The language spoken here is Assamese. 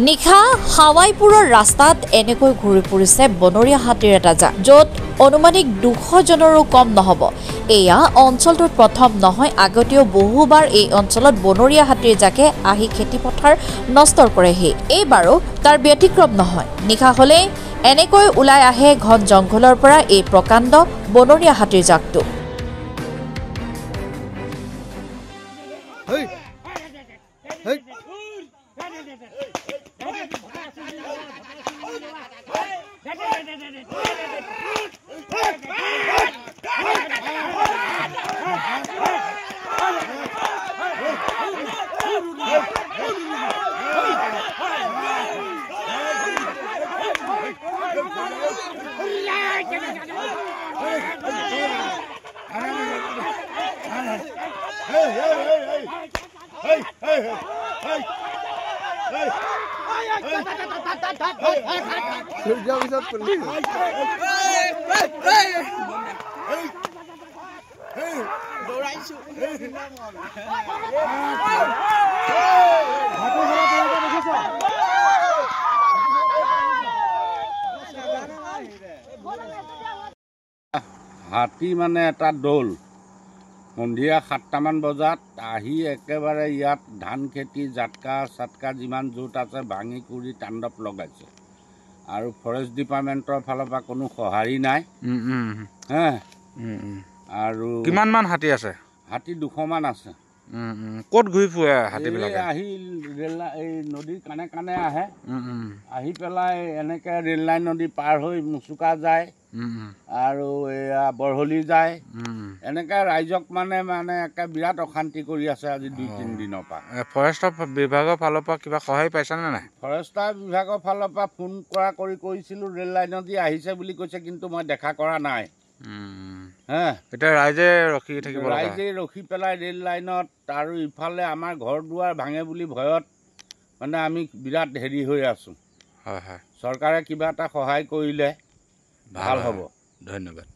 নিশা হাৱাইপুৰৰ ৰাস্তাত এনেকৈ ঘূৰি ফুৰিছে বনৰীয়া হাতীৰ এটা জাক, য'ত অনুমানিক 200 জনৰো কম নহ'ব। এয়া অঞ্চলটোত প্ৰথম নহয়, আগতেও বহুবাৰ এই অঞ্চলত বনৰীয়া হাতীৰ জাকে আহি খেতিপথাৰ নষ্ট কৰেহি। এইবাৰো তাৰ ব্যতিক্ৰম নহয়। নিশা হ'লেই এনেকৈ ওলাই আহে ঘন জংঘলৰ পৰা এই প্ৰকাণ্ড বনৰীয়া হাতীৰ জাকটো। হাতী মানে এটা দল সন্ধিয়া 7টামান বজাত আহি একেবাৰে ইয়াত ধান খেতি জাটকা চাটকা যিমান য'ত আছে ভাঙি কৰি তাণ্ডৱ লগাইছে। আৰু ফৰেষ্ট ডিপাৰ্টমেণ্টৰ ফালৰ পৰা কোনো সঁহাৰি নাই। আৰু কিমানমান হাতী আছে? হাতী 200মান আছে। ক'ত ঘূৰি ফুৰে হাতীবিলাক? আহি এই নদীৰ কাণে কাণে আহে, আহি পেলাই এনেকৈ ৰেল লাইন নদী পাৰ হৈ মুচুকা যায় আৰু এয়া বৰহলি যায়। এনেকৈ ৰাইজক মানে একে বিৰাট অশান্তি কৰি আছে আজি 2-3 দিনৰ পৰা। ফৰেষ্ট বিভাগৰ ফালৰ পৰা কিবা সহায় পাইছেনে নাই? ফৰেষ্টাৰ বিভাগৰ ফালৰ পৰা ফোন কৰিছিলোঁ, ৰেল লাইনত দি আহিছে বুলি কৈছে, কিন্তু মই দেখা কৰা নাই। এতিয়া ৰাইজে ৰখি থাকিব, ৰাইজে ৰখি পেলাই ৰেল লাইনত, আৰু ইফালে আমাৰ ঘৰ দুৱাৰ ভাঙে বুলি ভয়ত মানে আমি বিৰাট হেৰি হৈ আছোঁ। হয় হয়, চৰকাৰে কিবা এটা সহায় কৰিলে ভাল হ'ব। ধন্যবাদ।